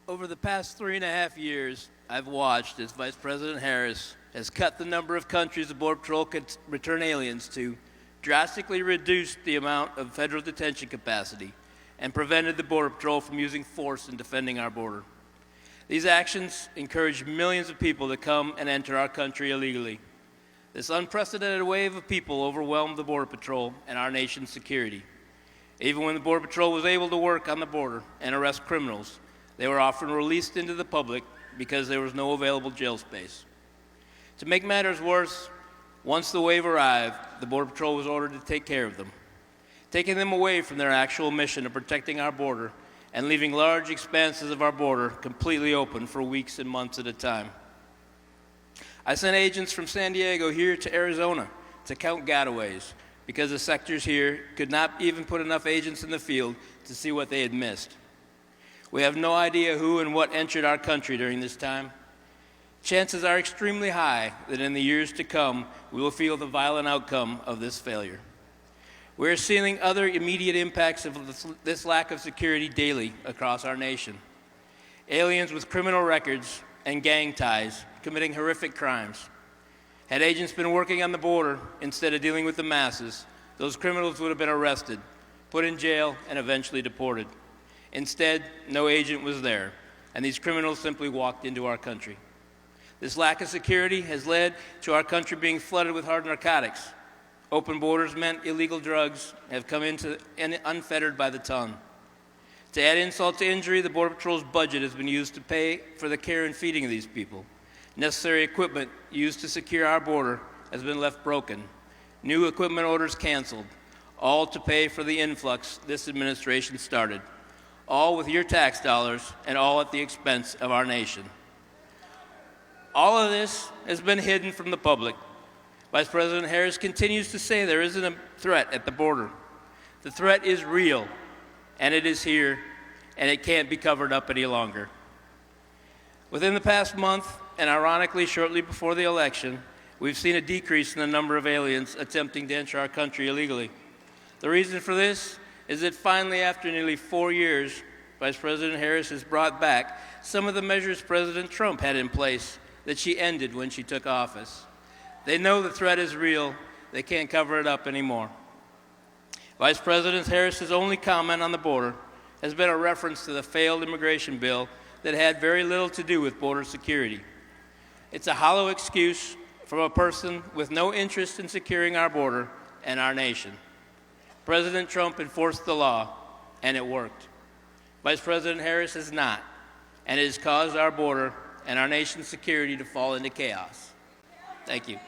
Over the past 3.5 years, I've watched as Vice President Harris has cut the number of countries the Border Patrol could return aliens to, drastically reduced the amount of federal detention capacity, and prevented the Border Patrol from using force in defending our border. These actions encourage millions of people to come and enter our country illegally. This unprecedented wave of people overwhelmed the Border Patrol and our nation's security. Even when the Border Patrol was able to work on the border and arrest criminals, they were often released into the public because there was no available jail space. To make matters worse, once the wave arrived, the Border Patrol was ordered to take care of them, taking them away from their actual mission of protecting our border and leaving large expanses of our border completely open for weeks and months at a time. I sent agents from San Diego here to Arizona to count getaways because the sectors here could not even put enough agents in the field to see what they had missed. We have no idea who and what entered our country during this time. Chances are extremely high that in the years to come, we will feel the violent outcome of this failure. We are seeing other immediate impacts of this lack of security daily across our nation. Aliens with criminal records and gang ties committing horrific crimes. Had agents been working on the border instead of dealing with the masses, those criminals would have been arrested, put in jail, and eventually deported. Instead, no agent was there, and these criminals simply walked into our country. This lack of security has led to our country being flooded with hard narcotics. Open borders meant illegal drugs have come into unfettered by the ton. To add insult to injury, the Border Patrol's budget has been used to pay for the care and feeding of these people. Necessary equipment used to secure our border has been left broken. New equipment orders canceled, all to pay for the influx this administration started. All with your tax dollars and all at the expense of our nation. All of this has been hidden from the public. Vice President Harris continues to say there isn't a threat at the border. The threat is real, and it is here, and it can't be covered up any longer. Within the past month, and ironically shortly before the election, we've seen a decrease in the number of aliens attempting to enter our country illegally. The reason for this is that finally, after nearly 4 years, Vice President Harris has brought back some of the measures President Trump had in place that she ended when she took office. They know the threat is real. They can't cover it up anymore. Vice President Harris's only comment on the border has been a reference to the failed immigration bill that had very little to do with border security. It's a hollow excuse from a person with no interest in securing our border and our nation. President Trump enforced the law, and it worked. Vice President Harris has not, and it has caused our border and our nation's security to fall into chaos. Thank you.